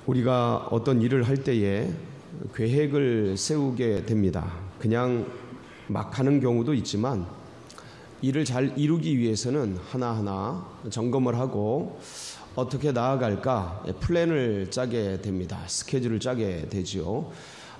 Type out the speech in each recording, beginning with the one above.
우리가 어떤 일을 할 때에 계획을 세우게 됩니다. 그냥 막 하는 경우도 있지만 일을 잘 이루기 위해서는 하나하나 점검을 하고 어떻게 나아갈까 플랜을 짜게 됩니다. 스케줄을 짜게 되지요.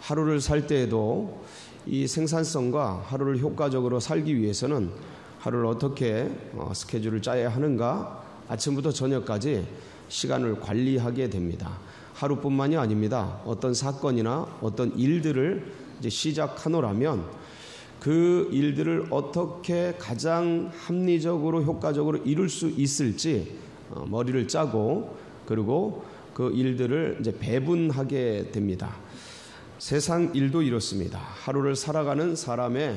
하루를 살 때에도 이 생산성과 하루를 효과적으로 살기 위해서는 하루를 어떻게 스케줄을 짜야 하는가, 아침부터 저녁까지 시간을 관리하게 됩니다. 하루뿐만이 아닙니다. 어떤 사건이나 어떤 일들을 이제 시작하노라면 그 일들을 어떻게 가장 합리적으로 효과적으로 이룰 수 있을지 머리를 짜고, 그리고 그 일들을 이제 배분하게 됩니다. 세상 일도 이렇습니다. 하루를 살아가는 사람의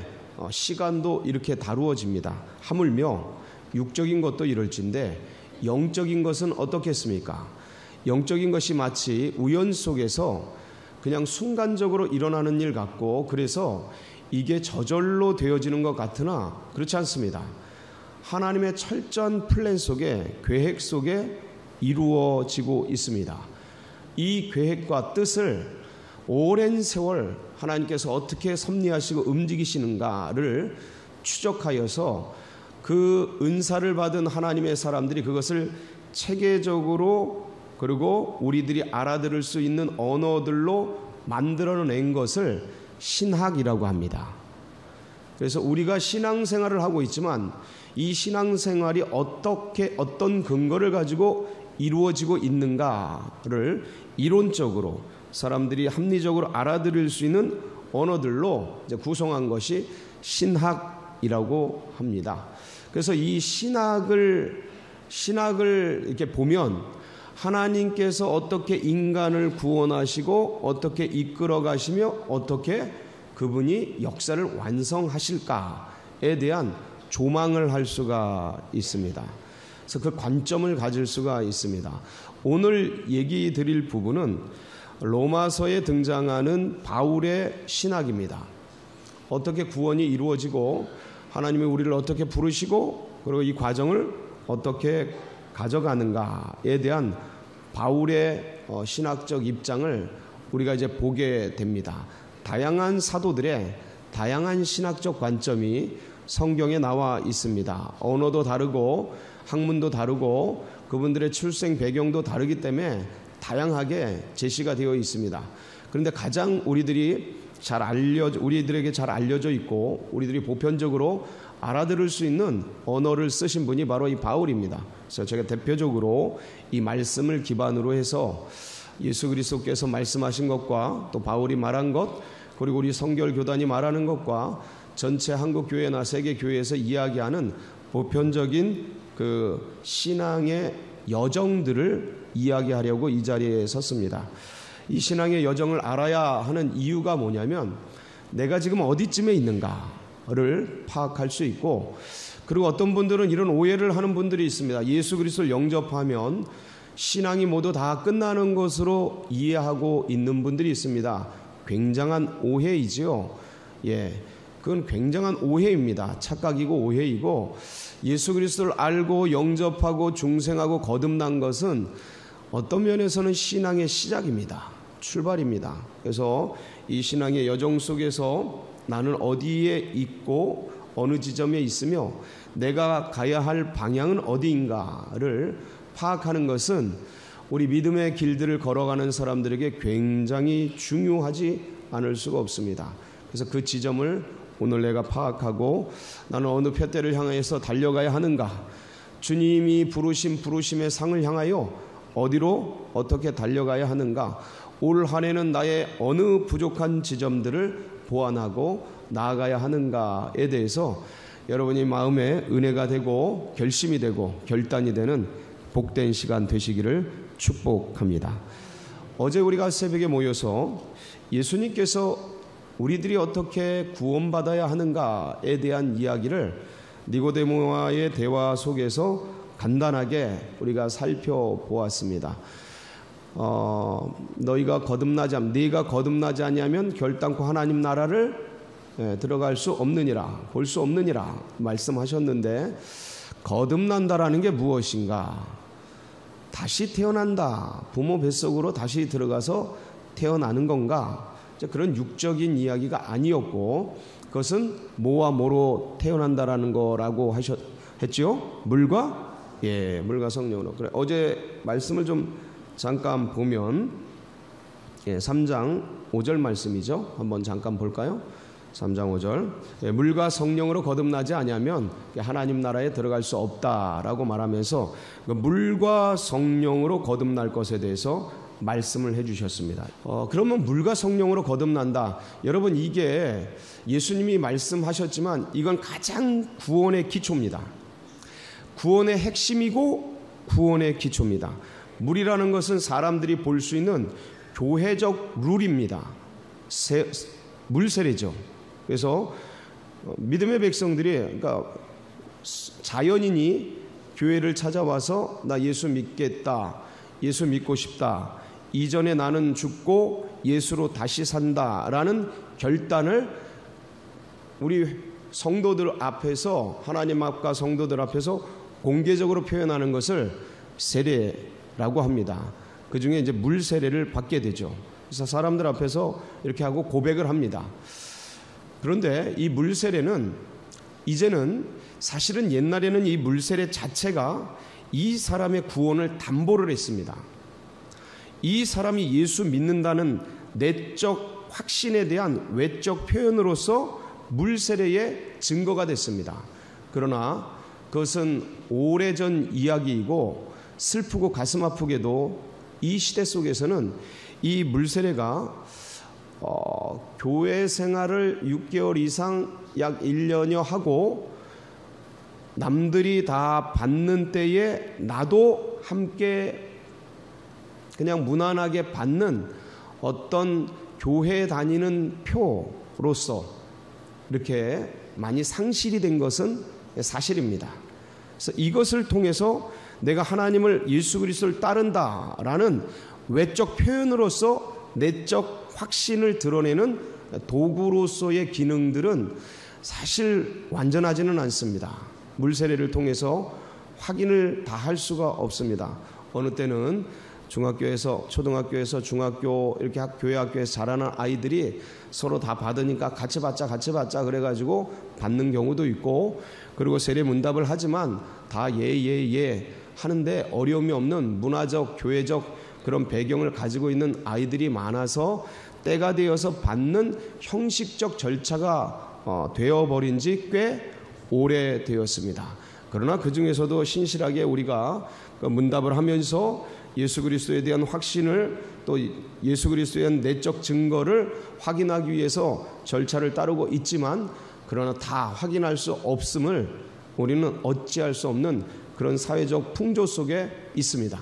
시간도 이렇게 다루어집니다. 하물며 육적인 것도 이럴진데 영적인 것은 어떻겠습니까? 영적인 것이 마치 우연 속에서 그냥 순간적으로 일어나는 일 같고, 그래서 이게 저절로 되어지는 것 같으나 그렇지 않습니다. 하나님의 철저한 플랜 속에, 계획 속에 이루어지고 있습니다. 이 계획과 뜻을 오랜 세월 하나님께서 어떻게 섭리하시고 움직이시는가를 추적하여서 그 은사를 받은 하나님의 사람들이 그것을 체계적으로, 그리고 우리들이 알아들을 수 있는 언어들로 만들어낸 것을 신학이라고 합니다. 그래서 우리가 신앙생활을 하고 있지만 이 신앙생활이 어떻게, 어떤 근거를 가지고 이루어지고 있는가를 이론적으로 사람들이 합리적으로 알아들을 수 있는 언어들로 이제 구성한 것이 신학이라고 합니다. 그래서 이 신학을 이렇게 보면 하나님께서 어떻게 인간을 구원하시고 어떻게 이끌어 가시며 어떻게 그분이 역사를 완성하실까에 대한 조망을 할 수가 있습니다. 그래서 그 관점을 가질 수가 있습니다. 오늘 얘기 드릴 부분은 로마서에 등장하는 바울의 신학입니다. 어떻게 구원이 이루어지고 하나님이 우리를 어떻게 부르시고 그리고 이 과정을 어떻게 가져가는가에 대한 바울의 신학적 입장을 우리가 이제 보게 됩니다. 다양한 사도들의 다양한 신학적 관점이 성경에 나와 있습니다. 언어도 다르고 학문도 다르고 그분들의 출생 배경도 다르기 때문에 다양하게 제시가 되어 있습니다. 그런데 가장 우리들에게 잘 알려져 있고 우리들이 보편적으로 알아들을 수 있는 언어를 쓰신 분이 바로 이 바울입니다. 그래서 제가 대표적으로 이 말씀을 기반으로 해서 예수 그리스도께서 말씀하신 것과 또 바울이 말한 것, 그리고 우리 성결 교단이 말하는 것과 전체 한국 교회나 세계 교회에서 이야기하는 보편적인 그 신앙의 여정들을 이야기하려고 이 자리에 섰습니다. 이 신앙의 여정을 알아야 하는 이유가 뭐냐면 내가 지금 어디쯤에 있는가를 파악할 수 있고, 그리고 어떤 분들은 이런 오해를 하는 분들이 있습니다. 예수 그리스도를 영접하면 신앙이 모두 다 끝나는 것으로 이해하고 있는 분들이 있습니다. 굉장한 오해이지요. 그건 굉장한 오해입니다. 착각이고 오해이고, 예수 그리스도를 알고 영접하고 중생하고 거듭난 것은 어떤 면에서는 신앙의 시작입니다. 출발입니다. 그래서 이 신앙의 여정 속에서 나는 어디에 있고 어느 지점에 있으며 내가 가야 할 방향은 어디인가를 파악하는 것은 우리 믿음의 길들을 걸어가는 사람들에게 굉장히 중요하지 않을 수가 없습니다. 그래서 그 지점을 오늘 내가 파악하고 나는 어느 표대를 향해서 달려가야 하는가, 주님이 부르심의 상을 향하여 어디로 어떻게 달려가야 하는가, 올 한 해는 나의 어느 부족한 지점들을 보완하고 나아가야 하는가에 대해서 여러분이 마음에 은혜가 되고 결심이 되고 결단이 되는 복된 시간 되시기를 축복합니다. 어제 우리가 새벽에 모여서 예수님께서 우리들이 어떻게 구원받아야 하는가에 대한 이야기를 니고데모와의 대화 속에서 간단하게 우리가 살펴보았습니다. 네가 거듭나지 아니하면 결단코 하나님 나라를 들어갈 수 없느니라, 볼 수 없느니라 말씀하셨는데, 거듭난다라는 게 무엇인가? 다시 태어난다. 부모 뱃속으로 다시 들어가서 태어나는 건가? 그런 육적인 이야기가 아니었고, 그것은 뭐와 뭐로 태어난다라는 거라고 했죠? 물과 성령으로. 그래, 어제 말씀을 좀 잠깐 보면 3장 5절 말씀이죠. 한번 잠깐 볼까요? 3장 5절. 물과 성령으로 거듭나지 아니하면 하나님 나라에 들어갈 수 없다라고 말하면서 물과 성령으로 거듭날 것에 대해서 말씀을 해주셨습니다. 그러면 물과 성령으로 거듭난다. 여러분, 이게 예수님이 말씀하셨지만 이건 가장 구원의 기초입니다. 구원의 핵심이고 구원의 기초입니다. 물이라는 것은 사람들이 볼 수 있는 교회적 룰입니다. 물세례죠. 그래서 믿음의 백성들이, 그러니까 자연인이 교회를 찾아와서 나 예수 믿겠다, 예수 믿고 싶다, 이전에 나는 죽고 예수로 다시 산다라는 결단을 우리 성도들 앞에서, 하나님 앞과 성도들 앞에서 공개적으로 표현하는 것을 세례라고 합니다. 그 중에 이제 물 세례를 받게 되죠. 그래서 사람들 앞에서 이렇게 하고 고백을 합니다. 그런데 이 물 세례는 이제는, 사실은 옛날에는 이 물 세례 자체가 이 사람의 구원을 담보를 했습니다. 이 사람이 예수 믿는다는 내적 확신에 대한 외적 표현으로서 물 세례의 증거가 됐습니다. 그러나 그것은 오래전 이야기이고, 슬프고 가슴 아프게도 이 시대 속에서는 이 물 세례가 교회 생활을 6개월 이상 약 1년여 하고 남들이 다 받는 때에 나도 함께 그냥 무난하게 받는 어떤 교회 다니는 표로서 이렇게 많이 상실이 된 것은 사실입니다. 그래서 이것을 통해서 내가 하나님을, 예수 그리스도를 따른다라는 외적 표현으로서 내적 확신을 드러내는 도구로서의 기능들은 사실 완전하지는 않습니다. 물세례를 통해서 확인을 다 할 수가 없습니다. 어느 때는 중학교에서, 초등학교에서, 중학교, 이렇게 교회 학교에서 자라는 아이들이 서로 다 받으니까 같이 받자 그래가지고 받는 경우도 있고, 그리고 세례 문답을 하지만 다 예 하는데 어려움이 없는 문화적, 교회적 그런 배경을 가지고 있는 아이들이 많아서 때가 되어서 받는 형식적 절차가 되어버린 지 꽤 오래되었습니다. 그러나 그 중에서도 신실하게 우리가 문답을 하면서 예수 그리스도에 대한 확신을, 또 예수 그리스도에 대한 내적 증거를 확인하기 위해서 절차를 따르고 있지만, 그러나 다 확인할 수 없음을 우리는 어찌할 수 없는 그런 사회적 풍조 속에 있습니다.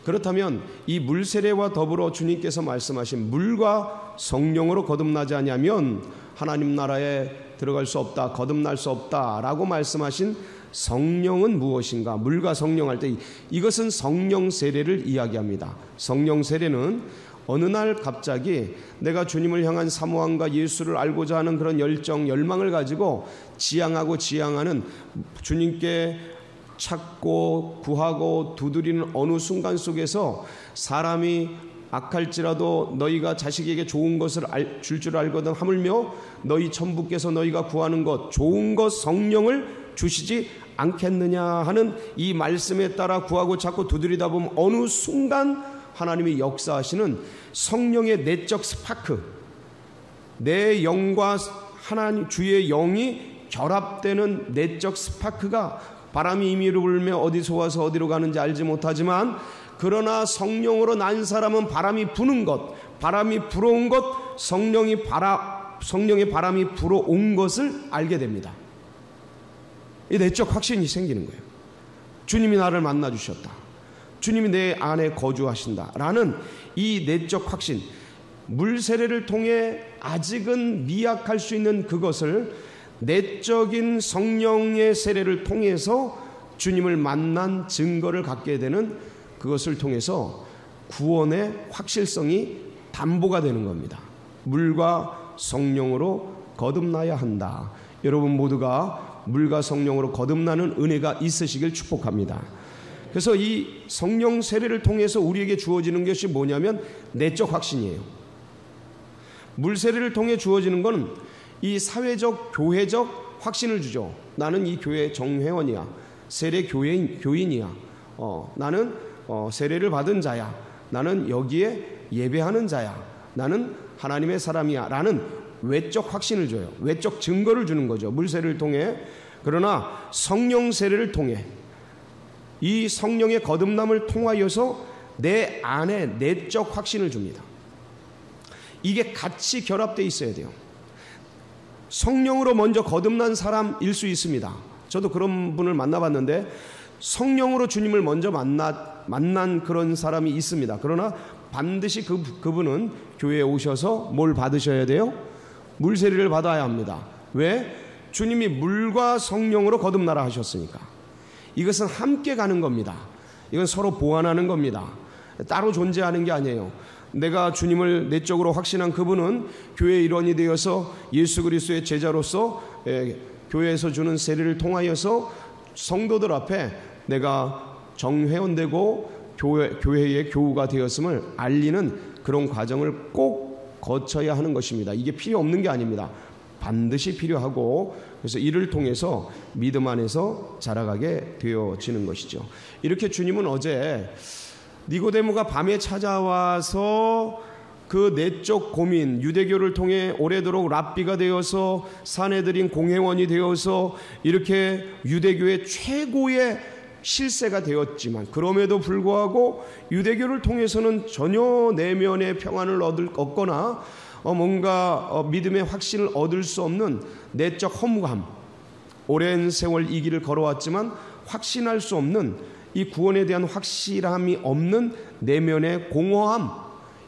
그렇다면 이 물세례와 더불어 주님께서 말씀하신 물과 성령으로 거듭나지 아니하면 하나님 나라에 들어갈 수 없다, 거듭날 수 없다라고 말씀하신 성령은 무엇인가? 물과 성령 할 때 이것은 성령 세례를 이야기합니다. 성령 세례는 어느 날 갑자기 내가 주님을 향한 사모함과 예수를 알고자 하는 그런 열정, 열망을 가지고 지향하는, 주님께 찾고 구하고 두드리는 어느 순간 속에서 사람이 악할지라도 너희가 자식에게 좋은 것을 줄 알거든 하물며 너희 천부께서 너희가 구하는 것, 좋은 것 성령을 주시지 않겠느냐 하는 이 말씀에 따라 구하고 찾고 두드리다 보면 어느 순간 하나님이 역사하시는 성령의 내적 스파크, 내 영과 하나님 주의 영이 결합되는 내적 스파크가, 바람이 임의로 불며 어디서 와서 어디로 가는지 알지 못하지만 그러나 성령으로 난 사람은 바람이 부는 것, 바람이 불어온 것, 성령의 바람이 불어온 것을 알게 됩니다. 이 내적 확신이 생기는 거예요. 주님이 나를 만나 주셨다, 주님이 내 안에 거주하신다 라는 이 내적 확신, 물세례를 통해 아직은 미약할 수 있는 그것을 내적인 성령의 세례를 통해서 주님을 만난 증거를 갖게 되는, 그것을 통해서 구원의 확실성이 담보가 되는 겁니다. 물과 성령으로 거듭나야 한다. 여러분 모두가 물과 성령으로 거듭나는 은혜가 있으시길 축복합니다. 그래서 이 성령 세례를 통해서 우리에게 주어지는 것이 뭐냐면 내적 확신이에요. 물 세례를 통해 주어지는 건 이 사회적 교회적 확신을 주죠. 나는 이 교회 정회원이야. 세례 교인이야. 나는 세례를 받은 자야. 나는 여기에 예배하는 자야. 나는 하나님의 사람이야. 라는 외적 확신을 줘요. 외적 증거를 주는 거죠. 물 세례를 통해. 그러나 성령 세례를 통해 이 성령의 거듭남을 통하여서 내 안에 내적 확신을 줍니다. 이게 같이 결합되어 있어야 돼요. 성령으로 먼저 거듭난 사람일 수 있습니다. 저도 그런 분을 만나봤는데 성령으로 주님을 먼저 만난 그런 사람이 있습니다. 그러나 반드시 그분은 교회에 오셔서 뭘 받으셔야 돼요? 물세례를 받아야 합니다. 왜? 주님이 물과 성령으로 거듭나라 하셨으니까. 이것은 함께 가는 겁니다. 이건 서로 보완하는 겁니다. 따로 존재하는 게 아니에요. 내가 주님을 내적으로 확신한 그분은 교회의 일원이 되어서 예수 그리스도의 제자로서 교회에서 주는 세례를 통하여서 성도들 앞에 내가 정회원되고 교회의 교우가 되었음을 알리는 그런 과정을 꼭 거쳐야 하는 것입니다. 이게 필요 없는 게 아닙니다. 반드시 필요하고, 그래서 이를 통해서 믿음 안에서 자라가게 되어지는 것이죠. 이렇게 주님은 어제 니고데모가 밤에 찾아와서 그 내적 고민, 유대교를 통해 오래도록 랍비가 되어서 사내들인 공회원이 되어서 이렇게 유대교의 최고의 실세가 되었지만, 그럼에도 불구하고 유대교를 통해서는 전혀 내면의 평안을 얻거나 뭔가 믿음의 확신을 얻을 수 없는 내적 허무감, 오랜 세월 이 길을 걸어왔지만 확신할 수 없는 이 구원에 대한 확실함이 없는 내면의 공허함,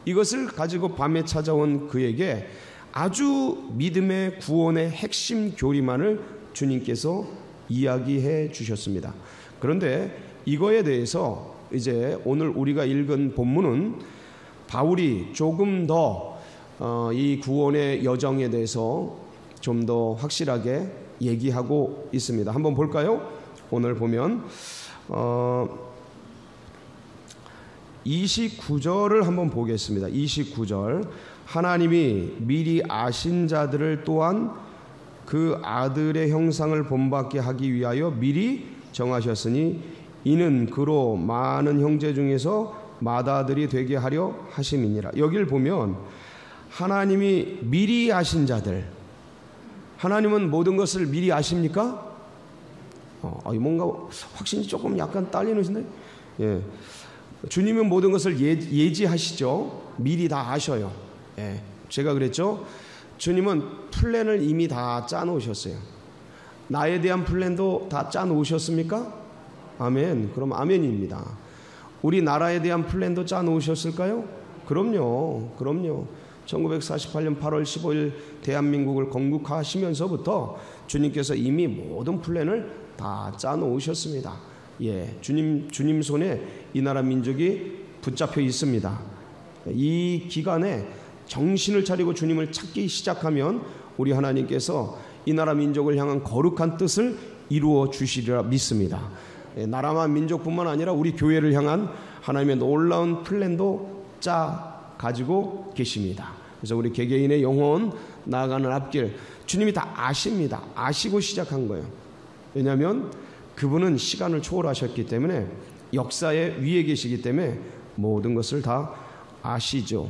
이것을 가지고 밤에 찾아온 그에게 아주 믿음의 구원의 핵심 교리만을 주님께서 이야기해 주셨습니다. 그런데 이거에 대해서 이제 오늘 우리가 읽은 본문은 바울이 조금 더 이 구원의 여정에 대해서 좀 더 확실하게 얘기하고 있습니다. 한번 볼까요? 오늘 보면 29절을 한번 보겠습니다. 29절. 하나님이 미리 아신 자들을 또한 그 아들의 형상을 본받게 하기 위하여 미리 정하셨으니 이는 그로 많은 형제 중에서 맏아들이 되게 하려 하심이니라. 여기를 보면 하나님이 미리 아신 자들, 하나님은 모든 것을 미리 아십니까? 뭔가 확신이 조금 약간 딸리는데, 예. 주님은 모든 것을 예지하시죠. 미리 다 아셔요. 예. 제가 그랬죠. 주님은 플랜을 이미 다 짜놓으셨어요. 나에 대한 플랜도 다 짜놓으셨습니까? 아멘. 그럼 아멘입니다. 우리 나라에 대한 플랜도 짜놓으셨을까요? 그럼요. 1948년 8월 15일 대한민국을 건국하시면서부터 주님께서 이미 모든 플랜을 다 짜놓으셨습니다. 예, 주님 손에 이 나라 민족이 붙잡혀 있습니다. 이 기간에 정신을 차리고 주님을 찾기 시작하면 우리 하나님께서 이 나라 민족을 향한 거룩한 뜻을 이루어 주시리라 믿습니다. 예, 나라만 민족뿐만 아니라 우리 교회를 향한 하나님의 놀라운 플랜도 가지고 계십니다. 그래서 우리 개개인의 영혼 나아가는 앞길 주님이 다 아십니다. 아시고 시작한 거예요. 왜냐하면 그분은 시간을 초월하셨기 때문에 역사의 위에 계시기 때문에 모든 것을 다 아시죠.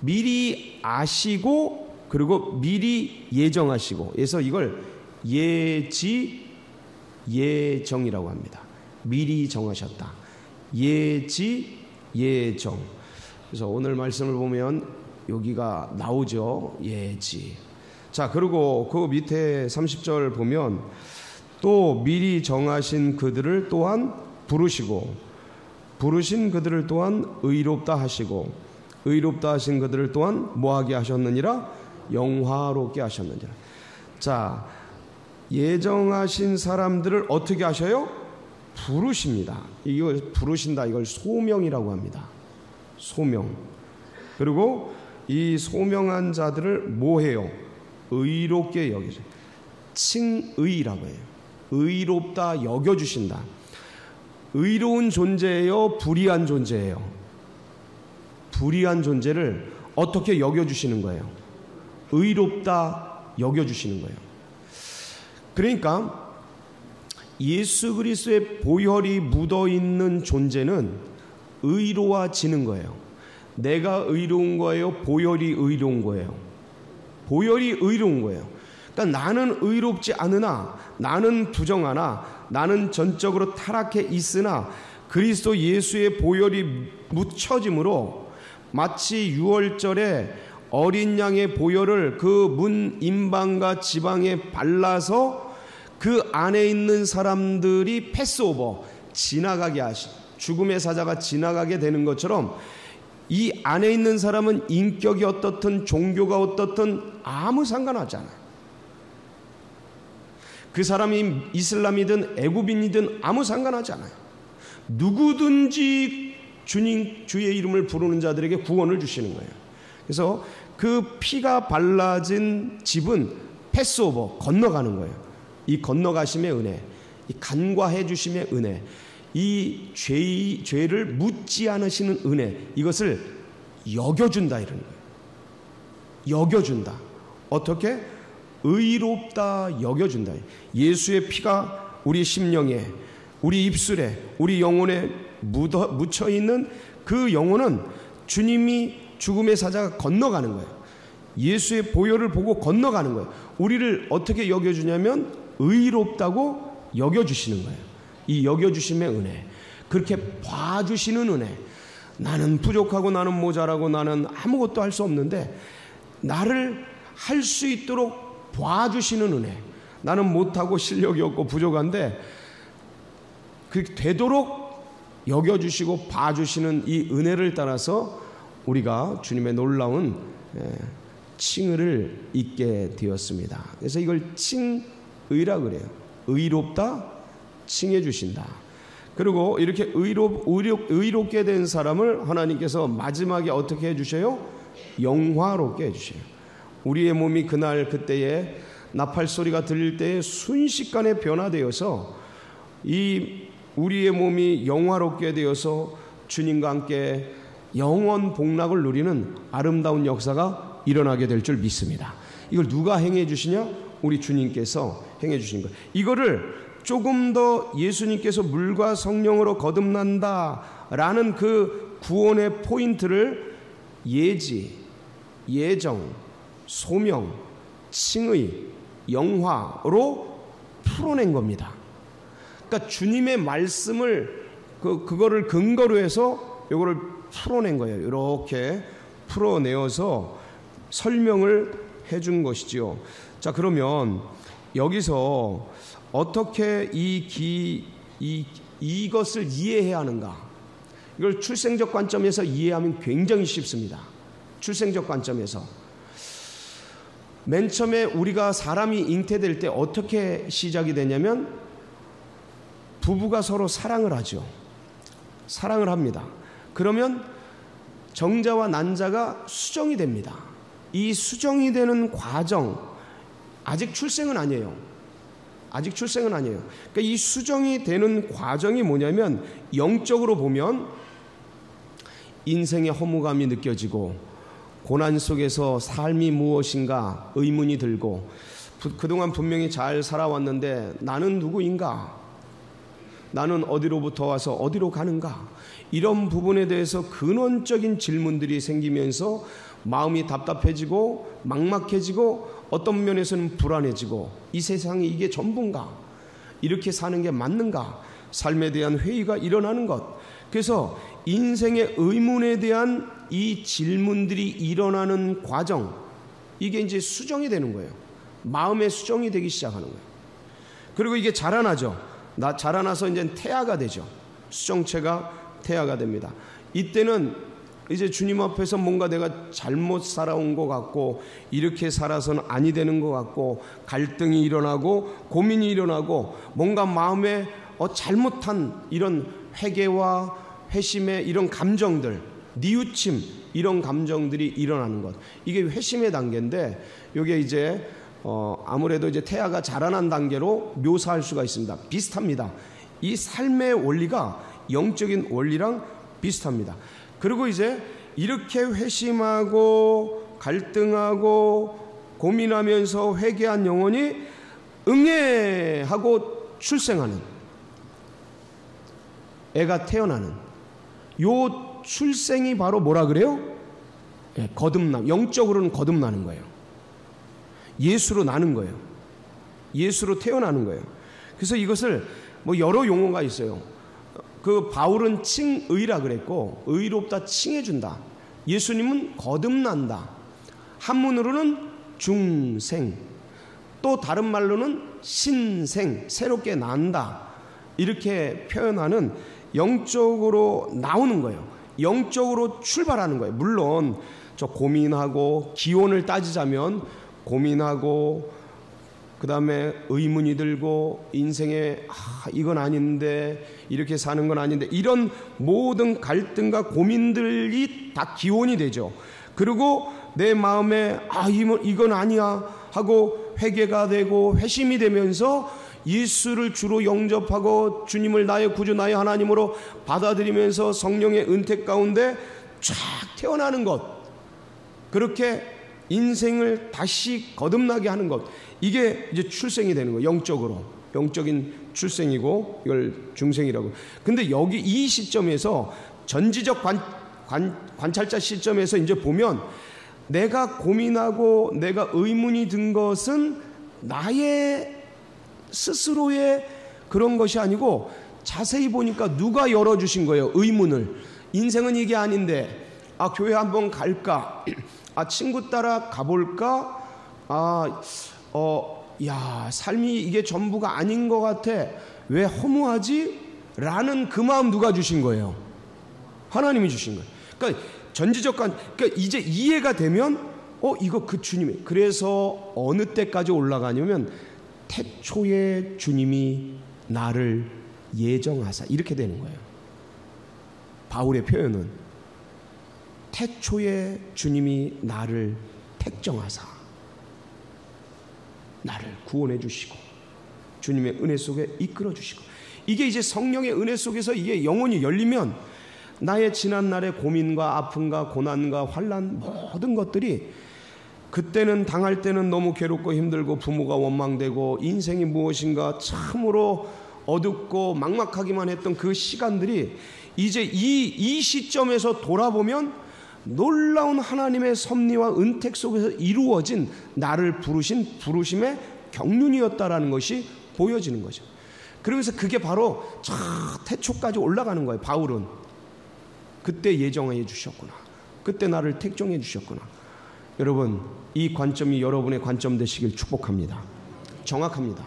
미리 아시고 그리고 미리 예정하시고, 그래서 이걸 예정이라고 합니다. 미리 정하셨다. 예정. 그래서 오늘 말씀을 보면 여기가 나오죠. 예지. 자, 그리고 그 밑에 30절 보면 또 미리 정하신 그들을 또한 부르시고 부르신 그들을 또한 의롭다 하시고 의롭다 하신 그들을 또한 뭐하게 하셨느니라? 영화롭게 하셨느니라. 자, 예정하신 사람들을 어떻게 하셔요? 부르십니다. 이걸 부르신다. 이걸 소명이라고 합니다. 소명. 그리고 이 소명한 자들을 뭐해요? 의롭게 여기죠. 칭의라고 해요. 의롭다 여겨주신다. 의로운 존재예요? 불의한 존재예요? 불의한 존재를 어떻게 여겨주시는 거예요? 의롭다 여겨주시는 거예요. 그러니까 예수 그리스도의 보혈이 묻어있는 존재는 의로워지는 거예요. 내가 의로운 거예요? 보혈이 의로운 거예요? 보혈이 의로운 거예요. 그러니까 나는 의롭지 않으나, 나는 부정하나, 나는 전적으로 타락해 있으나 그리스도 예수의 보혈이 묻혀짐으로 마치 6월절에 어린 양의 보혈을 그 문 임방과 지방에 발라서 그 안에 있는 사람들이 패스오버, 지나가게 죽음의 사자가 지나가게 되는 것처럼 이 안에 있는 사람은 인격이 어떻든 종교가 어떻든 아무 상관하지 않아요. 그 사람이 이슬람이든 애굽인이든 아무 상관하지 않아요. 누구든지 주의 이름을 부르는 자들에게 구원을 주시는 거예요. 그래서 그 피가 발라진 집은 패스오버, 건너가는 거예요. 이 건너가심의 은혜, 이 간과해 주심의 은혜, 이 죄를 묻지 않으시는 은혜, 이것을 여겨준다 이러는 거예요. 여겨준다. 어떻게? 의롭다 여겨준다. 예수의 피가 우리 심령에, 우리 입술에, 우리 영혼에 묻혀있는 그 영혼은 주님이 죽음의 사자가 건너가는 거예요. 예수의 보혈을 보고 건너가는 거예요. 우리를 어떻게 여겨주냐면 의롭다고 여겨주시는 거예요. 이 여겨주심의 은혜, 그렇게 봐주시는 은혜. 나는 부족하고 나는 모자라고 나는 아무것도 할 수 없는데 나를 할 수 있도록 봐주시는 은혜. 나는 못하고 실력이 없고 부족한데 그렇게 되도록 여겨주시고 봐주시는 이 은혜를 따라서 우리가 주님의 놀라운 칭의를 잊게 되었습니다. 그래서 이걸 칭의라 그래요. 의롭다 칭해 주신다. 그리고 이렇게 의롭게 된 사람을 하나님께서 마지막에 어떻게 해주셔요? 영화롭게 해주셔요. 우리의 몸이 그날 그때에 나팔 소리가 들릴 때에 순식간에 변화되어서 이 우리의 몸이 영화롭게 되어서 주님과 함께 영원 복락을 누리는 아름다운 역사가 일어나게 될 줄 믿습니다. 이걸 누가 행해 주시냐? 우리 주님께서 행해 주신 거예요. 이거를 조금 더 예수님께서 물과 성령으로 거듭난다라는 그 구원의 포인트를 예지, 예정, 소명, 칭의, 영화로 풀어낸 겁니다. 그러니까 주님의 말씀을 그거를 근거로 해서 이거를 풀어낸 거예요. 이렇게 풀어내어서 설명을 해준 것이지요. 자, 그러면 여기서 어떻게 이것을 이해해야 하는가? 이걸 출생적 관점에서 이해하면 굉장히 쉽습니다. 출생적 관점에서. 맨 처음에 우리가 사람이 잉태될 때 어떻게 시작이 되냐면 부부가 서로 사랑을 하죠. 사랑을 합니다. 그러면 정자와 난자가 수정이 됩니다. 이 수정이 되는 과정, 아직 출생은 아니에요. 아직 출생은 아니에요. 그러니까 이 수정이 되는 과정이 뭐냐면 영적으로 보면 인생의 허무감이 느껴지고 고난 속에서 삶이 무엇인가 의문이 들고 그동안 분명히 잘 살아왔는데 나는 누구인가? 나는 어디로부터 와서 어디로 가는가? 이런 부분에 대해서 근원적인 질문들이 생기면서 마음이 답답해지고 막막해지고 어떤 면에서는 불안해지고 이 세상이 이게 전부인가? 이렇게 사는 게 맞는가? 삶에 대한 회의가 일어나는 것. 그래서 인생의 의문에 대한 이 질문들이 일어나는 과정, 이게 이제 수정이 되는 거예요. 마음의 수정이 되기 시작하는 거예요. 그리고 이게 자라나죠. 자라나서 이제 태아가 되죠. 수정체가 태아가 됩니다. 이때는 이제 주님 앞에서 뭔가 내가 잘못 살아온 것 같고 이렇게 살아서는 아니 되는 것 같고 갈등이 일어나고 고민이 일어나고 뭔가 마음에 잘못한 이런 회개와 회심의 이런 감정들, 뉘우침 이런 감정들이 일어나는 것. 이게 회심의 단계인데 이게 이제 아무래도 이제 태아가 자라난 단계로 묘사할 수가 있습니다. 비슷합니다. 이 삶의 원리가 영적인 원리랑 비슷합니다. 그리고 이제 이렇게 회심하고 갈등하고 고민하면서 회개한 영혼이 응애하고 출생하는, 애가 태어나는 요 출생이 바로 뭐라 그래요? 거듭남, 영적으로는 거듭나는 거예요. 예수로 나는 거예요. 예수로 태어나는 거예요. 그래서 이것을 뭐 여러 용어가 있어요. 그 바울은 칭의라 그랬고, 의롭다 칭해준다. 예수님은 거듭난다. 한문으로는 중생, 또 다른 말로는 신생, 새롭게 난다. 이렇게 표현하는, 영적으로 나오는 거예요. 영적으로 출발하는 거예요. 물론 저 고민하고, 기원을 따지자면 고민하고, 그 다음에 의문이 들고, 인생에 이건 아닌데, 이렇게 사는 건 아닌데, 이런 모든 갈등과 고민들이 다 기원이 되죠. 그리고 내 마음에 이건 아니야 하고 회개가 되고 회심이 되면서 예수를 주로 영접하고 주님을 나의 구주, 나의 하나님으로 받아들이면서 성령의 은택 가운데 쫙 태어나는 것, 그렇게 인생을 다시 거듭나게 하는 것, 이게 이제 출생이 되는 거예요. 영적으로, 영적인 출생이고, 이걸 중생이라고. 근데 여기 이 시점에서, 전지적 관찰자 시점에서 이제 보면, 내가 고민하고 내가 의문이 든 것은 나의 스스로의 그런 것이 아니고, 자세히 보니까 누가 열어주신 거예요. 의문을. 인생은 이게 아닌데, 교회 한번 갈까? 친구 따라 가볼까? 삶이 이게 전부가 아닌 것 같아. 왜 허무하지? 라는 그 마음 누가 주신 거예요? 하나님이 주신 거예요. 그러니까 전지적 그러니까 이제 이해가 되면, 이거 그 주님이. 그래서 어느 때까지 올라가냐면, 태초에 주님이 나를 예정하사, 이렇게 되는 거예요. 바울의 표현은 태초에 주님이 나를 택정하사 나를 구원해 주시고 주님의 은혜 속에 이끌어 주시고, 이게 이제 성령의 은혜 속에서 이게 영혼이 열리면 나의 지난날의 고민과 아픔과 고난과 환난, 모든 것들이, 그때는 당할 때는 너무 괴롭고 힘들고 부모가 원망되고 인생이 무엇인가 참으로 어둡고 막막하기만 했던 그 시간들이 이제 이 시점에서 돌아보면 놀라운 하나님의 섭리와 은택 속에서 이루어진 나를 부르신 부르심의 경륜이었다라는 것이 보여지는 거죠. 그러면서 그게 바로 저 태초까지 올라가는 거예요. 바울은 그때 예정해 주셨구나, 그때 나를 택정해 주셨구나. 여러분, 이 관점이 여러분의 관점 되시길 축복합니다. 정확합니다.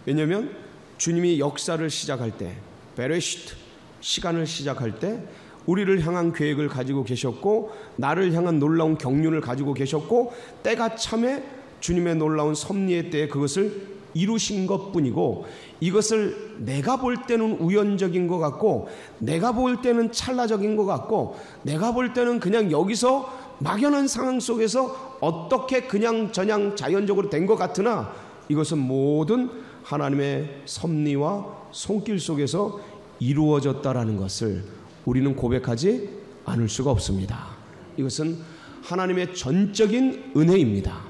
왜냐하면 주님이 역사를 시작할 때, 베레시트, 시간을 시작할 때 우리를 향한 계획을 가지고 계셨고, 나를 향한 놀라운 경륜을 가지고 계셨고, 때가 참에 주님의 놀라운 섭리의 때에 그것을 이루신 것뿐이고, 이것을 내가 볼 때는 우연적인 것 같고, 내가 볼 때는 찰나적인 것 같고, 내가 볼 때는 그냥 여기서 막연한 상황 속에서 어떻게 그냥 저냥 자연적으로 된 것 같으나, 이것은 모든 하나님의 섭리와 손길 속에서 이루어졌다라는 것을 우리는 고백하지 않을 수가 없습니다. 이것은 하나님의 전적인 은혜입니다.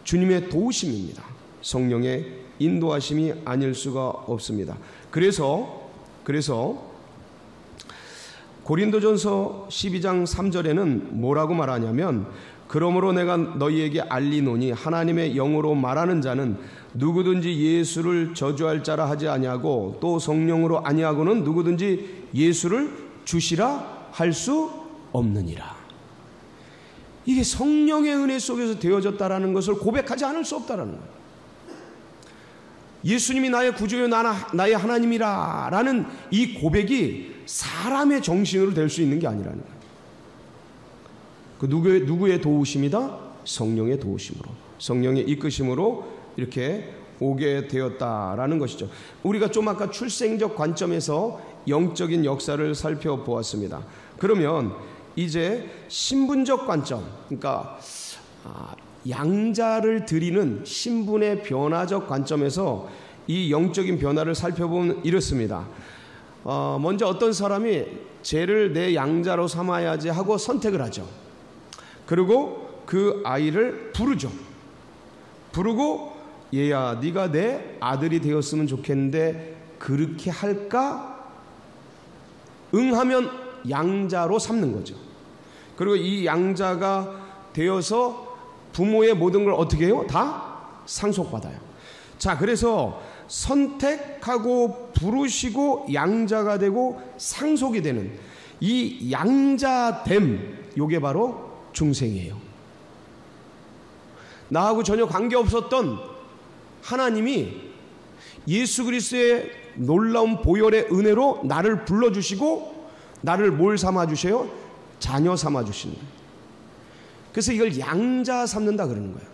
주님의 도우심입니다. 성령의 인도하심이 아닐 수가 없습니다. 그래서 고린도전서 12장 3절에는 뭐라고 말하냐면, 그러므로 내가 너희에게 알리노니 하나님의 영으로 말하는 자는 누구든지 예수를 저주할 자라 하지 아니하고, 또 성령으로 아니하고는 누구든지 예수를 주시라 할 수 없느니라. 이게 성령의 은혜 속에서 되어졌다라는 것을 고백하지 않을 수 없다라는 거예요. 예수님이 나의 구주요 나의 하나님이라 라는 이 고백이 사람의 정신으로 될 수 있는 게 아니라는 거예요. 그 누구의 도우심이다? 성령의 도우심으로, 성령의 이끄심으로 이렇게 오게 되었다라는 것이죠. 우리가 좀 아까 출생적 관점에서 영적인 역사를 살펴보았습니다. 그러면 이제 신분적 관점, 그러니까 양자를 드리는 신분의 변화적 관점에서 이 영적인 변화를 살펴보면 이렇습니다. 먼저 어떤 사람이 쟤를 내 양자로 삼아야지 하고 선택을 하죠. 그리고 그 아이를 부르죠. 부르고 얘야 네가 내 아들이 되었으면 좋겠는데 그렇게 할까? 응하면 양자로 삼는 거죠. 그리고 이 양자가 되어서 부모의 모든 걸 어떻게 해요? 다 상속받아요. 자, 그래서 선택하고 부르시고 양자가 되고 상속이 되는 이 양자됨, 요게 바로 중생이에요. 나하고 전혀 관계없었던 하나님이 예수 그리스도의 놀라운 보혈의 은혜로 나를 불러주시고 나를 뭘 삼아주셔요? 자녀 삼아주시는 거예요. 그래서 이걸 양자 삼는다 그러는 거예요.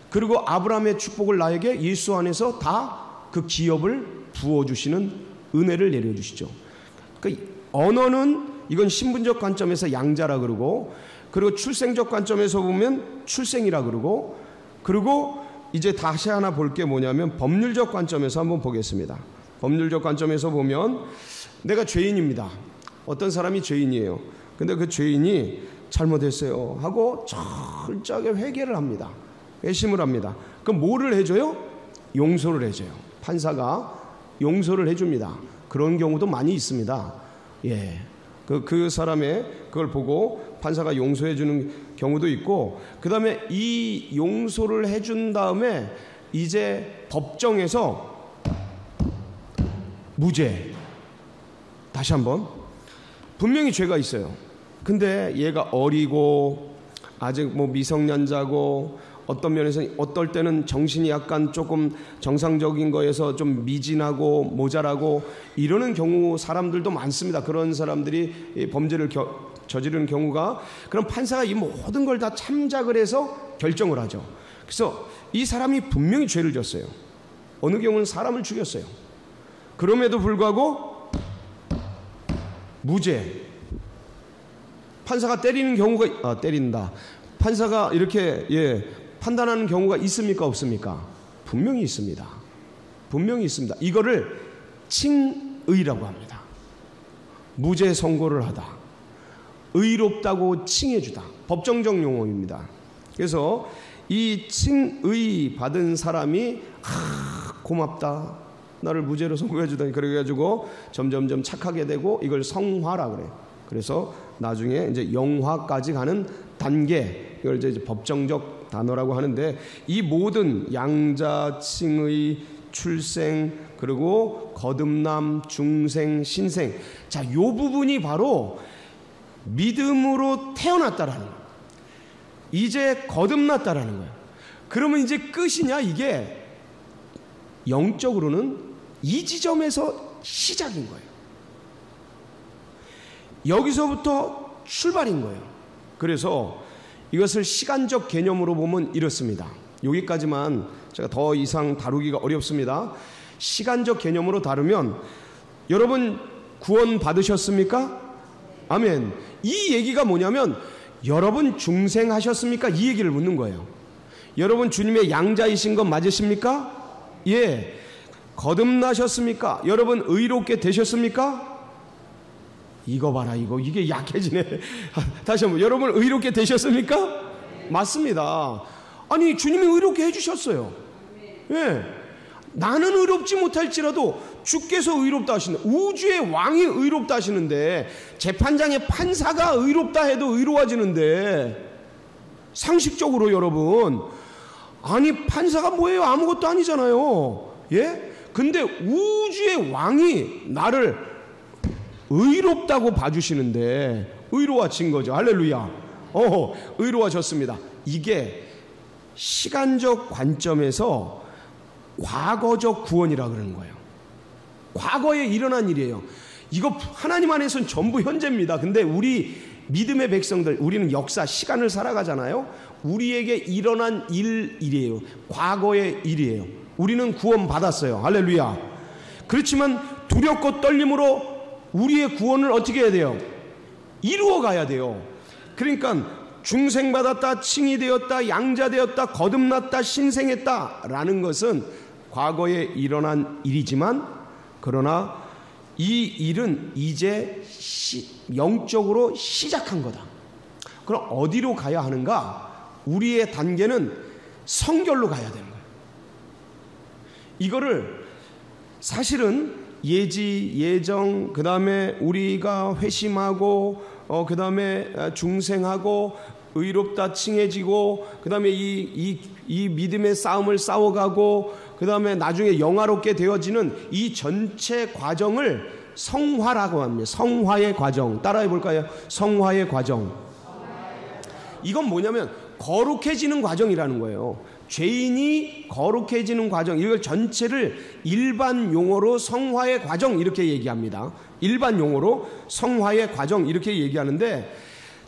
그리고 아브라함의 축복을 나에게 예수 안에서 다 그 기업을 부어주시는 은혜를 내려주시죠. 그 언어는 이건 신분적 관점에서 양자라 그러고, 그리고 출생적 관점에서 보면 출생이라 그러고, 그리고 이제 다시 하나 볼 게 뭐냐면 법률적 관점에서 한번 보겠습니다. 법률적 관점에서 보면 내가 죄인입니다. 어떤 사람이 죄인이에요. 근데 그 죄인이 잘못했어요 하고 철저하게 회개를 합니다. 회심을 합니다. 그럼 뭐를 해줘요? 용서를 해줘요. 판사가 용서를 해줍니다. 그런 경우도 많이 있습니다. 예, 그 사람의 그걸 보고 판사가 용서해 주는 경우도 있고, 그 다음에 이 용서를 해준 다음에 이제 법정에서 무죄. 다시 한번, 분명히 죄가 있어요. 근데 얘가 어리고 아직 뭐 미성년자고 어떤 면에서 어떨 때는 정신이 약간 조금 정상적인 거에서 좀 미진하고 모자라고 이러는 경우 사람들도 많습니다. 그런 사람들이 범죄를 저지르는 경우가, 그럼 판사가 이 모든 걸 다 참작을 해서 결정을 하죠. 그래서 이 사람이 분명히 죄를 졌어요. 어느 경우는 사람을 죽였어요. 그럼에도 불구하고 무죄. 판사가 때리는 경우가 때린다. 판사가 이렇게 판단하는 경우가 있습니까? 없습니까? 분명히 있습니다. 분명히 있습니다. 이거를 칭의라고 합니다. 무죄 선고를 하다. 의롭다고 칭해주다. 법정적 용어입니다. 그래서 이 칭의 받은 사람이 고맙다. 나를 무죄로 선고해주다니. 그래가지고 점점점 착하게 되고 이걸 성화라 그래요. 그래서 나중에 이제 영화까지 가는 단계, 이걸 이제 법정적 단어라고 하는데, 이 모든 양자, 칭의, 출생, 그리고 거듭남, 중생, 신생, 자, 요 부분이 바로 믿음으로 태어났다라는 거예요. 이제 거듭났다라는 거예요. 그러면 이제 끝이냐? 이게 영적으로는 이 지점에서 시작인 거예요. 여기서부터 출발인 거예요. 그래서 이것을 시간적 개념으로 보면 이렇습니다. 여기까지만, 제가 더 이상 다루기가 어렵습니다. 시간적 개념으로 다루면, 여러분 구원 받으셨습니까? 아멘. 이 얘기가 뭐냐면, 여러분 중생하셨습니까? 이 얘기를 묻는 거예요. 여러분 주님의 양자이신 건 맞으십니까? 예. 거듭나셨습니까? 여러분 의롭게 되셨습니까? 이거 봐라, 이게 약해지네. 다시 한번, 여러분 의롭게 되셨습니까? 맞습니다. 아니, 주님이 의롭게 해주셨어요. 예. 나는 의롭지 못할지라도 주께서 의롭다 하시는, 우주의 왕이 의롭다 하시는데, 재판장의 판사가 의롭다 해도 의로워지는데, 상식적으로 여러분, 아니 판사가 뭐예요? 아무것도 아니잖아요. 예? 근데 우주의 왕이 나를 의롭다고 봐주시는데 의로워진 거죠. 할렐루야. 의로워졌습니다. 이게 시간적 관점에서 과거적 구원이라 그러는 거예요. 과거에 일어난 일이에요. 이거 하나님 안에서는 전부 현재입니다. 근데 우리 믿음의 백성들, 우리는 역사, 시간을 살아가잖아요. 우리에게 일어난 일이에요. 과거의 일이에요. 우리는 구원 받았어요. 할렐루야. 그렇지만 두렵고 떨림으로 우리의 구원을 어떻게 해야 돼요? 이루어 가야 돼요. 그러니까 중생받았다, 칭의되었다, 양자되었다, 거듭났다, 신생했다 라는 것은 과거에 일어난 일이지만 그러나 이 일은 이제 영적으로 시작한 거다. 그럼 어디로 가야 하는가? 우리의 단계는 성결로 가야 되는 거예요. 이거를 사실은 예지, 예정, 그 다음에 우리가 회심하고, 그 다음에 중생하고, 의롭다 칭해지고, 그 다음에 이 믿음의 싸움을 싸워가고, 그 다음에 나중에 영화롭게 되어지는 이 전체 과정을 성화라고 합니다. 성화의 과정. 따라해 볼까요? 성화의 과정. 이건 뭐냐면 거룩해지는 과정이라는 거예요. 죄인이 거룩해지는 과정, 이걸 전체를 일반 용어로 성화의 과정 이렇게 얘기합니다. 일반 용어로 성화의 과정 이렇게 얘기하는데,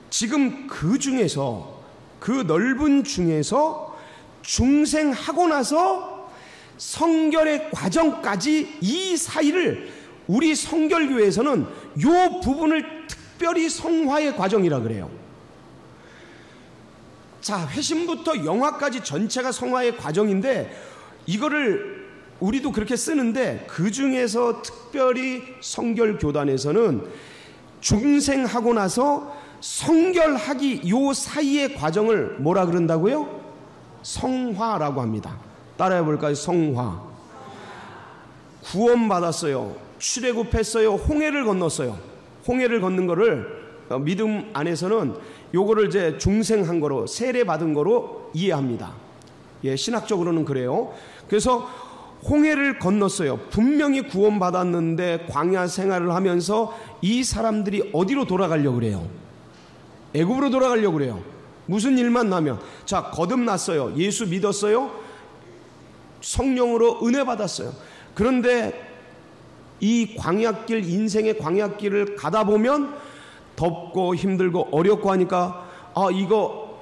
지금 그 중에서, 그 넓은 중에서 중생하고 나서 성결의 과정까지 이 사이를 우리 성결교회에서는 이 부분을 특별히 성화의 과정이라 그래요. 자, 회심부터 영화까지 전체가 성화의 과정인데, 이거를 우리도 그렇게 쓰는데, 그 중에서 특별히 성결교단에서는 중생하고 나서 성결하기 요 사이의 과정을 뭐라 그런다고요? 성화라고 합니다. 따라해 볼까요? 성화. 구원받았어요. 출애굽했어요. 홍해를 건넜어요. 홍해를 건넌 거를 믿음 안에서는 요거를 이제 중생한 거로, 세례 받은 거로 이해합니다. 예, 신학적으로는 그래요. 그래서 홍해를 건넜어요. 분명히 구원받았는데 광야 생활을 하면서 이 사람들이 어디로 돌아가려고 그래요? 애굽으로 돌아가려고 그래요. 무슨 일만 나면. 자, 거듭났어요. 예수 믿었어요. 성령으로 은혜 받았어요. 그런데 이 광야길, 인생의 광야길을 가다 보면 덥고 힘들고 어렵고 하니까, 아, 이거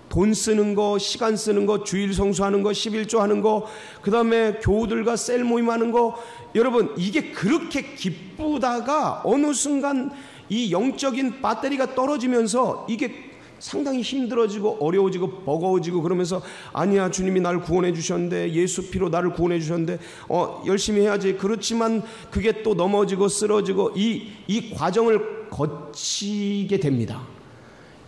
돈 쓰는 거, 시간 쓰는 거, 주일 성수하는 거, 11조 하는 거, 그 다음에 교우들과 셀 모임하는 거, 여러분 이게 그렇게 기쁘다가 어느 순간 이 영적인 배터리가 떨어지면서 이게 상당히 힘들어지고 어려워지고 버거워지고, 그러면서 아니야, 주님이 나를 구원해 주셨는데, 예수 피로 나를 구원해 주셨는데 열심히 해야지. 그렇지만 그게 또 넘어지고 쓰러지고 이 과정을 거치게 됩니다.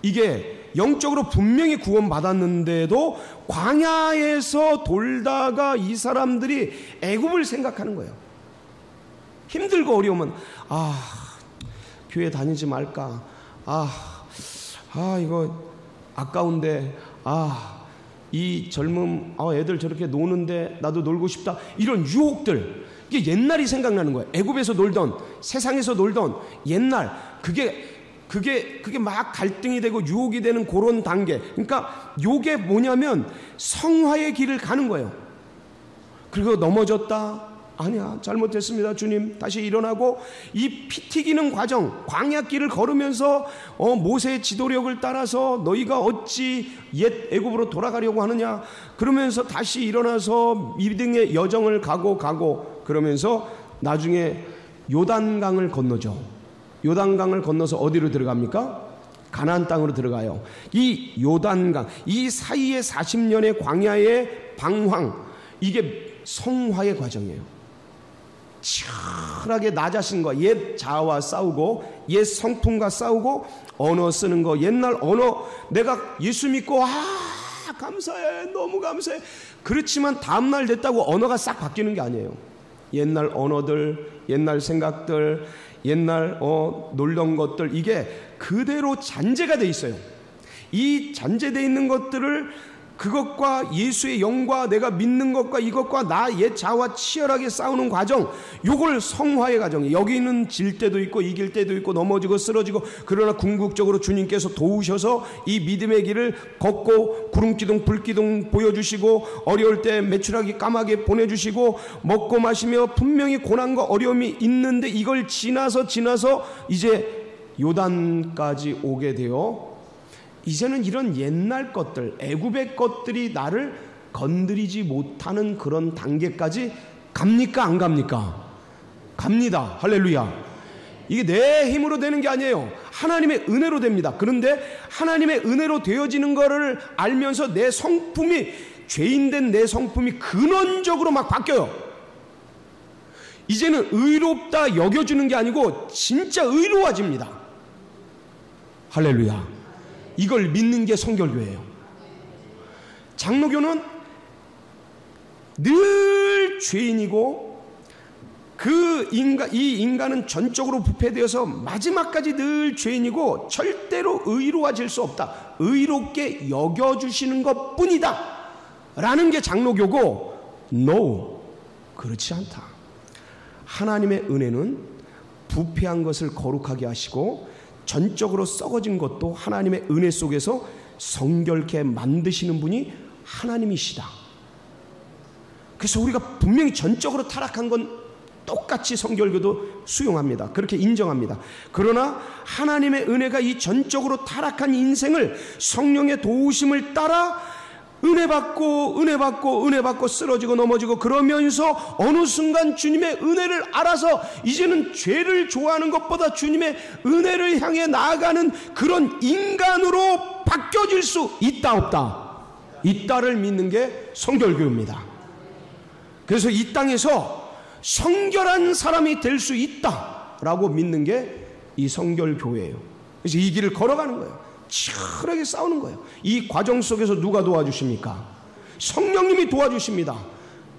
이게 영적으로 분명히 구원받았는데도 광야에서 돌다가 이 사람들이 애굽을 생각하는 거예요. 힘들고 어려우면, 아, 교회 다니지 말까, 이거 아까운데, 이 젊음, 그들 저렇게 노는데 나도 놀고 싶다, 이런 유혹들, 이게 옛날이 생각나는 거예요. 애굽에서 놀던, 세상에서 놀던 옛날, 그게 막 갈등이 되고 유혹이 되는 그런 단계. 그러니까 요게 뭐냐면 성화의 길을 가는 거예요. 그리고 넘어졌다, 아니야, 잘못했습니다, 주님, 다시 일어나고, 이 피 튀기는 과정, 광야길을 걸으면서 모세의 지도력을 따라서 너희가 어찌 옛 애굽으로 돌아가려고 하느냐, 그러면서 다시 일어나서 믿음의 여정을 가고 그러면서 나중에 요단강을 건너죠. 요단강을 건너서 어디로 들어갑니까? 가나안 땅으로 들어가요. 이 요단강, 이 사이에 40년의 광야의 방황, 이게 성화의 과정이에요. 치열하게 나 자신과 옛 자아와 싸우고, 옛 성품과 싸우고, 언어 쓰는 거, 옛날 언어, 내가 예수 믿고 감사해, 너무 감사해. 그렇지만 다음날 됐다고 언어가 싹 바뀌는 게 아니에요. 옛날 언어들, 옛날 생각들, 옛날 놀던 것들, 이게 그대로 잔재가 돼 있어요. 이 잔재되어 있는 것들을, 그것과 예수의 영과 내가 믿는 것과 이것과 나 옛 자아와 치열하게 싸우는 과정, 요걸 성화의 과정이에요. 여기는 질 때도 있고 이길 때도 있고 넘어지고 쓰러지고, 그러나 궁극적으로 주님께서 도우셔서 이 믿음의 길을 걷고, 구름기둥 불기둥 보여주시고, 어려울 때 메추라기 까마귀 보내주시고, 먹고 마시며 분명히 고난과 어려움이 있는데 이걸 지나서 이제 요단까지 오게 되어, 이제는 이런 옛날 것들, 애굽의 것들이 나를 건드리지 못하는 그런 단계까지 갑니까? 안 갑니까? 갑니다. 할렐루야. 이게 내 힘으로 되는 게 아니에요. 하나님의 은혜로 됩니다. 그런데 하나님의 은혜로 되어지는 것을 알면서 내 성품이 죄인된 내 성품이 근원적으로 막 바뀌어요. 이제는 의롭다 여겨주는 게 아니고 진짜 의로워집니다. 할렐루야. 이걸 믿는 게 성결교예요. 장로교는 늘 죄인이고 이 인간은 전적으로 부패되어서 마지막까지 늘 죄인이고 절대로 의로워질 수 없다. 의롭게 여겨주시는 것 뿐이다 라는 게 장로교고, no, 그렇지 않다. 하나님의 은혜는 부패한 것을 거룩하게 하시고 전적으로 썩어진 것도 하나님의 은혜 속에서 성결케 만드시는 분이 하나님이시다. 그래서 우리가 분명히 전적으로 타락한 건 똑같이 성결교도 수용합니다. 그렇게 인정합니다. 그러나 하나님의 은혜가 이 전적으로 타락한 인생을 성령의 도우심을 따라 은혜 받고 쓰러지고 넘어지고 그러면서 어느 순간 주님의 은혜를 알아서 이제는 죄를 좋아하는 것보다 주님의 은혜를 향해 나아가는 그런 인간으로 바뀌어질 수 있다 없다? 있다를 믿는 게 성결교입니다. 그래서 이 땅에서 성결한 사람이 될 수 있다라고 믿는 게 이 성결교회예요. 그래서 이 길을 걸어가는 거예요. 치열하게 싸우는 거예요. 이 과정 속에서 누가 도와주십니까? 성령님이 도와주십니다.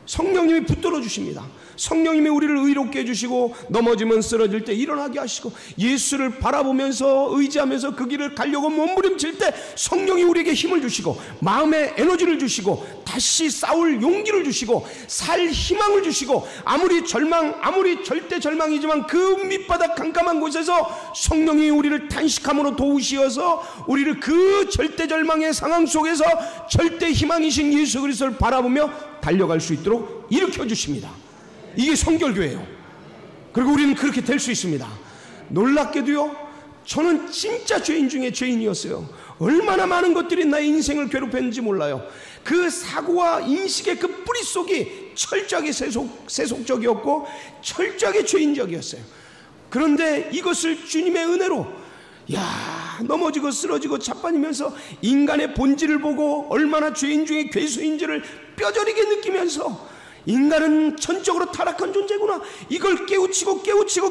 성령님이 붙들어 주십니다. 성령님이 우리를 의롭게 해주시고 넘어지면 쓰러질 때 일어나게 하시고 예수를 바라보면서 의지하면서 그 길을 가려고 몸부림칠 때 성령이 우리에게 힘을 주시고 마음에 에너지를 주시고 다시 싸울 용기를 주시고 살 희망을 주시고 아무리 절대 절망이지만 그 밑바닥 깜깜한 곳에서 성령이 우리를 탄식함으로 도우시어서 우리를 그 절대 절망의 상황 속에서 절대 희망이신 예수 그리스도를 바라보며 달려갈 수 있도록 일으켜 주십니다. 이게 성결교예요. 그리고 우리는 그렇게 될 수 있습니다. 놀랍게도요, 저는 진짜 죄인 중에 죄인이었어요. 얼마나 많은 것들이 나의 인생을 괴롭혔는지 몰라요. 그 사고와 인식의 그 뿌리 속이 철저하게 세속적이었고 철저하게 죄인적이었어요. 그런데 이것을 주님의 은혜로 넘어지고 쓰러지고 자빠지면서 인간의 본질을 보고 얼마나 죄인 중에 괴수인지를 뼈저리게 느끼면서 인간은 전적으로 타락한 존재구나, 이걸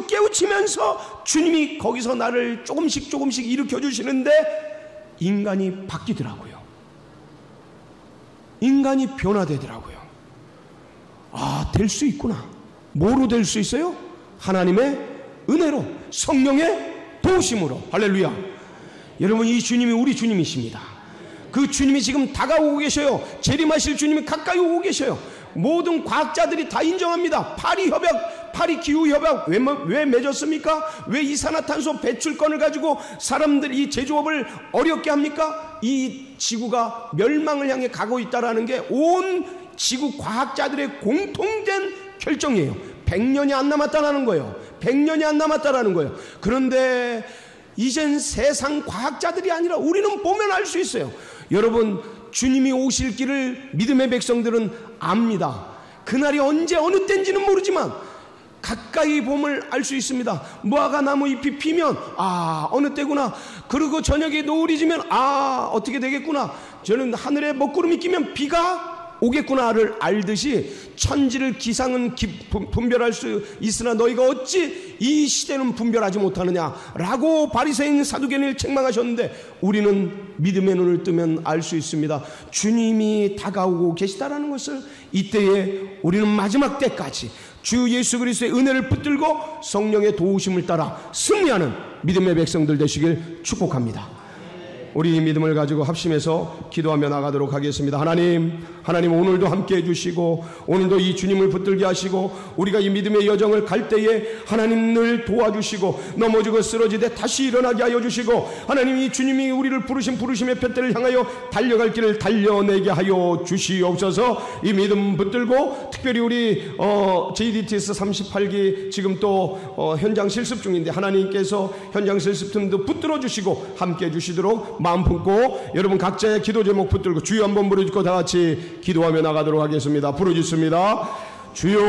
깨우치면서 주님이 거기서 나를 조금씩 일으켜 주시는데 인간이 바뀌더라고요. 인간이 변화되더라고요. 될 수 있구나. 뭐로 될 수 있어요? 하나님의 은혜로, 성령의 도우심으로. 할렐루야. 여러분, 이 주님이 우리 주님이십니다. 그 주님이 지금 다가오고 계셔요. 재림하실 주님이 가까이 오고 계셔요. 모든 과학자들이 다 인정합니다. 파리 기후협약 왜 맺었습니까? 왜 이산화탄소 배출권을 가지고 사람들이 이 제조업을 어렵게 합니까? 이 지구가 멸망을 향해 가고 있다는 게 온 지구 과학자들의 공통된 결정이에요. 100년이 안 남았다는 거예요. 100년이 안 남았다는 거예요. 그런데 이젠 세상 과학자들이 아니라 우리는 보면 알 수 있어요. 여러분, 주님이 오실 길을 믿음의 백성들은 압니다. 그날이 언제 어느 때인지는 모르지만 가까이 봄을 알 수 있습니다. 무화과 나무 잎이 피면 어느 때구나. 그리고 저녁에 노을이 지면 어떻게 되겠구나. 저는 하늘에 먹구름이 끼면 비가 오겠구나를 알듯이 천지를 기상은 분별할 수 있으나 너희가 어찌 이 시대는 분별하지 못하느냐라고 바리새인 사두개인을 책망하셨는데 우리는 믿음의 눈을 뜨면 알 수 있습니다. 주님이 다가오고 계시다라는 것을 이때에 우리는 마지막 때까지 주 예수 그리스도의 은혜를 붙들고 성령의 도우심을 따라 승리하는 믿음의 백성들 되시길 축복합니다. 우리 믿음을 가지고 합심해서 기도하며 나가도록 하겠습니다. 하나님 오늘도 함께 해주시고 오늘도 이 주님을 붙들게 하시고 우리가 이 믿음의 여정을 갈 때에 하나님 늘 도와주시고 넘어지고 쓰러지되 다시 일어나게 하여 주시고 하나님 이 주님이 우리를 부르신 부르심의 푯대를 향하여 달려갈 길을 달려내게 하여 주시옵소서. 이 믿음 붙들고 특별히 우리 JDTS 38기 지금 또 현장 실습 중인데 하나님께서 현장 실습팀도 붙들어 주시고 함께 해주시도록 마음 품고 여러분 각자의 기도 제목 붙들고 주여 한번 부르짖고 다 같이 기도하며 나가도록 하겠습니다. 부르짖습니다. 주여